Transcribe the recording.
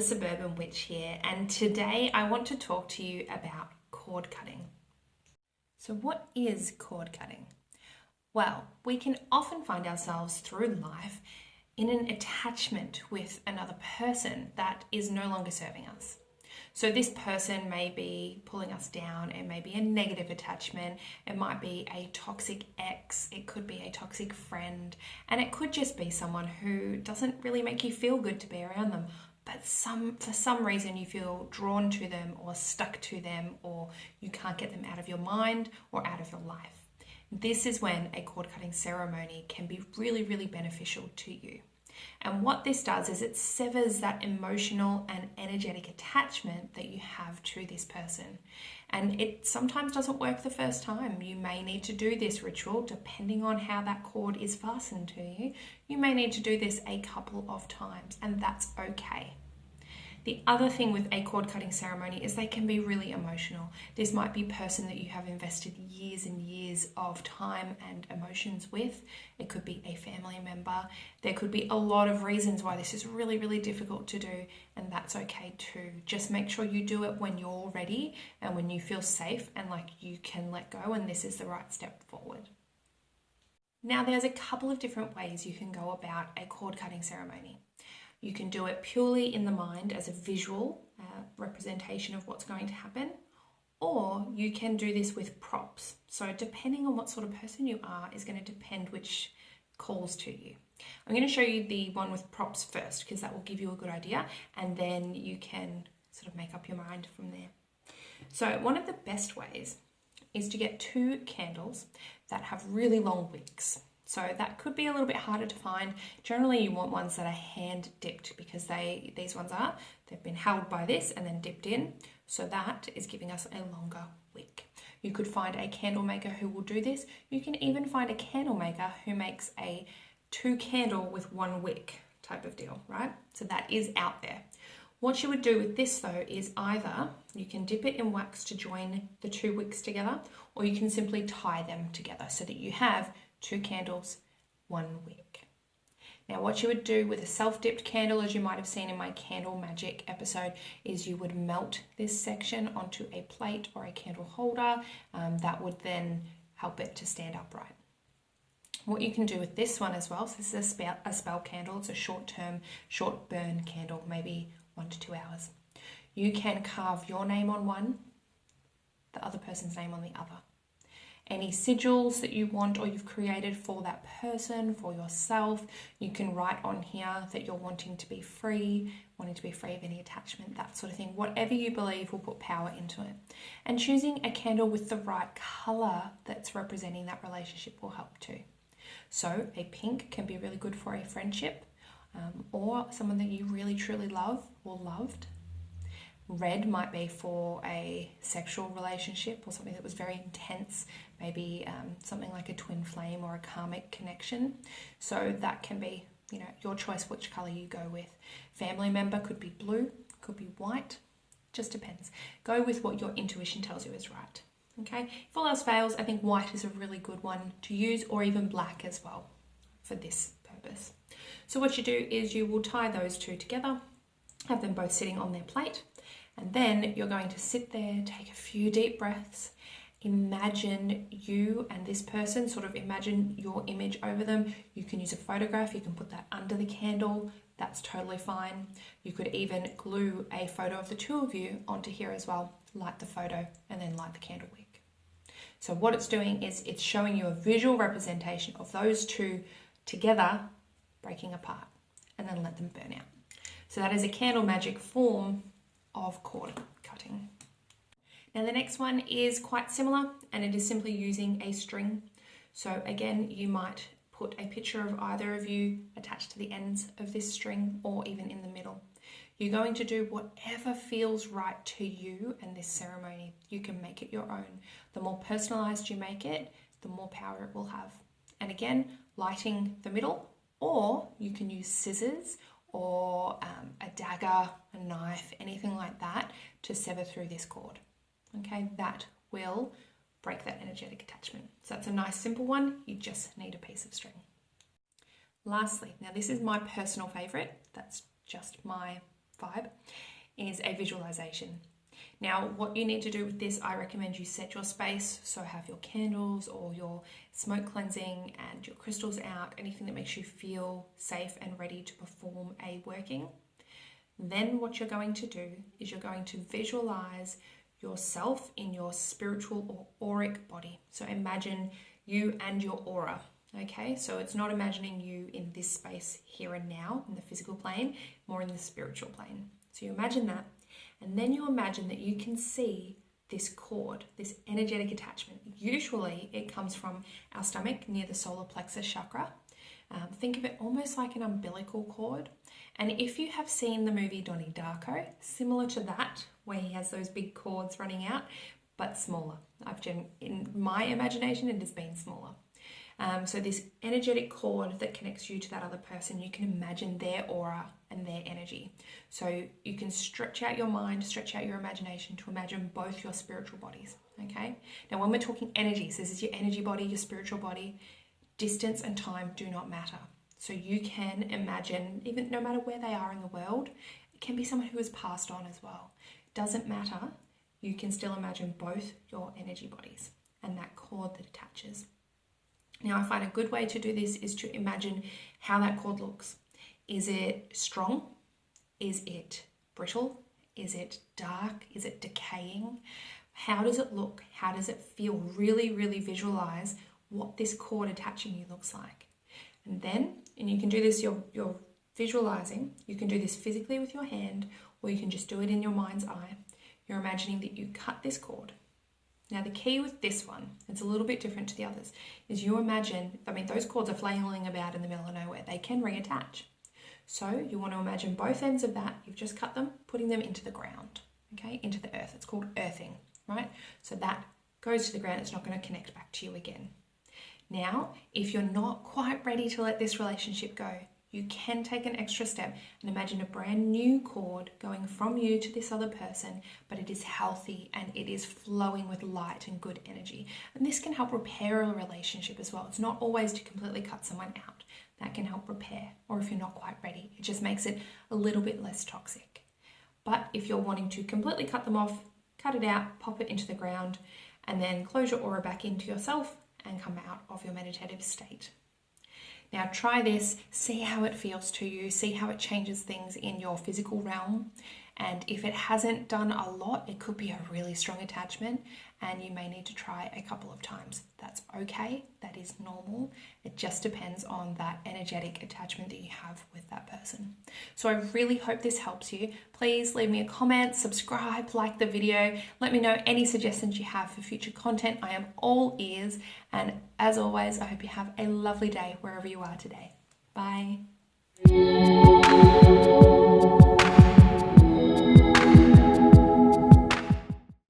Suburban Witch here, and today I want to talk to you about cord cutting. So what is cord cutting? Well, we can often find ourselves through life in an attachment with another person that is no longer serving us. So this person may be pulling us down, it may be a negative attachment, it might be a toxic ex, it could be a toxic friend, and it could just be someone who doesn't really make you feel good to be around them, but for some reason you feel drawn to them or stuck to them, or you can't get them out of your mind or out of your life. This is when a cord cutting ceremony can be really, really beneficial to you. And what this does is it severs that emotional and energetic attachment that you have to this person. And it sometimes doesn't work the first time. You may need to do this ritual depending on how that cord is fastened to you. You may need to do this a couple of times, and that's okay. The other thing with a cord cutting ceremony is they can be really emotional. This might be a person that you have invested years and years of time and emotions with. It could be a family member. There could be a lot of reasons why this is really, really difficult to do, and that's okay too. Just make sure you do it when you're ready and when you feel safe and like you can let go, and this is the right step forward. Now, there's a couple of different ways you can go about a cord cutting ceremony. You can do it purely in the mind as a visual representation of what's going to happen, or you can do this with props. So depending on what sort of person you are is going to depend which calls to you. I'm going to show you the one with props first because that will give you a good idea, and then you can sort of make up your mind from there. So one of the best ways is to get 2 candles that have really long wicks. So that could be a little bit harder to find. Generally you want ones that are hand dipped because they've been held by this and then dipped in. So that is giving us a longer wick. You could find a candle maker who will do this. You can even find a candle maker who makes a 2 candle with 1 wick type of deal, right? So that is out there. What you would do with this though is either you can dip it in wax to join the 2 wicks together, or you can simply tie them together so that you have 2 candles, 1 wick. Now what you would do with a self-dipped candle, as you might have seen in my candle magic episode, is you would melt this section onto a plate or a candle holder. That would then help it to stand upright. What you can do with this one as well, so this is a spell candle, it's a short-term, short burn candle, maybe 1 to 2 hours. You can carve your name on one, the other person's name on the other. Any sigils that you want or you've created for that person, for yourself, you can write on here that you're wanting to be free of any attachment, that sort of thing. Whatever you believe will put power into it. And choosing a candle with the right colour that's representing that relationship will help too. So a pink can be really good for a friendship or someone that you really truly love or loved. Red might be for a sexual relationship or something that was very intense, maybe something like a twin flame or a karmic connection. So that can be, your choice which colour you go with. Family member could be blue, could be white, just depends. Go with what your intuition tells you is right. Okay, if all else fails, I think white is a really good one to use, or even black as well for this purpose. So what you do is you will tie those 2 together, have them both sitting on their plate. And then you're going to sit there, take a few deep breaths, imagine you and this person, sort of imagine your image over them. You can use a photograph, you can put that under the candle, that's totally fine. You could even glue a photo of the 2 of you onto here as well, light the photo and then light the candle wick. So what it's doing is it's showing you a visual representation of those 2 together breaking apart, and then let them burn out. So that is a candle magic form of cord cutting. Now the next one is quite similar, and it is simply using a string. So again, you might put a picture of either of you attached to the ends of this string or even in the middle. You're going to do whatever feels right to you and this ceremony. You can make it your own. The more personalized you make it, the more power it will have. And again, lighting the middle, or you can use scissors or a dagger, a knife, anything like that to sever through this cord. Okay, that will break that energetic attachment. So that's a nice simple one. You just need a piece of string. Lastly, now this is my personal favorite. That's just my vibe, is a visualization. Now, what you need to do with this, I recommend you set your space, so have your candles or your smoke cleansing and your crystals out, anything that makes you feel safe and ready to perform a working. Then what you're going to do is you're going to visualize yourself in your spiritual or auric body. So imagine you and your aura, okay? So it's not imagining you in this space here and now in the physical plane, more in the spiritual plane. So you imagine that, and then you imagine that you can see this cord, this energetic attachment. Usually it comes from our stomach near the solar plexus chakra. Think of it almost like an umbilical cord. And if you have seen the movie Donnie Darko, similar to that, where he has those big cords running out, but smaller. In my imagination, it has been smaller. So this energetic cord that connects you to that other person, you can imagine their aura and their energy. So you can stretch out your mind, stretch out your imagination to imagine both your spiritual bodies, okay? Now, when we're talking energies, this is your energy body, your spiritual body, distance and time do not matter. So you can imagine, even no matter where they are in the world, it can be someone who has passed on as well. Doesn't matter, you can still imagine both your energy bodies and that cord that attaches. Now, I find a good way to do this is to imagine how that cord looks. Is it strong? Is it brittle? Is it dark? Is it decaying? How does it look? How does it feel? Really, really visualize what this cord attaching you looks like. And you can do this, you're visualizing, you can do this physically with your hand, or you can just do it in your mind's eye. You're imagining that you cut this cord. Now, the key with this one, it's a little bit different to the others, is you imagine, those cords are flailing about in the middle of nowhere. They can reattach. So you want to imagine both ends of that. You've just cut them, putting them into the ground, okay, into the earth. It's called earthing, right? So that goes to the ground. It's not going to connect back to you again. Now, if you're not quite ready to let this relationship go, you can take an extra step and imagine a brand new cord going from you to this other person, but it is healthy and it is flowing with light and good energy. And this can help repair a relationship as well. It's not always to completely cut someone out. That can help repair, or if you're not quite ready, it just makes it a little bit less toxic. But if you're wanting to completely cut them off, cut it out, pop it into the ground, and then close your aura back into yourself and come out of your meditative state. Now try this, see how it feels to you, see how it changes things in your physical realm. And if it hasn't done a lot, it could be a really strong attachment and you may need to try a couple of times. That's okay, that is normal. It just depends on that energetic attachment that you have with that person. So I really hope this helps you. Please leave me a comment, subscribe, like the video. Let me know any suggestions you have for future content. I am all ears. And as always, I hope you have a lovely day wherever you are today. Bye.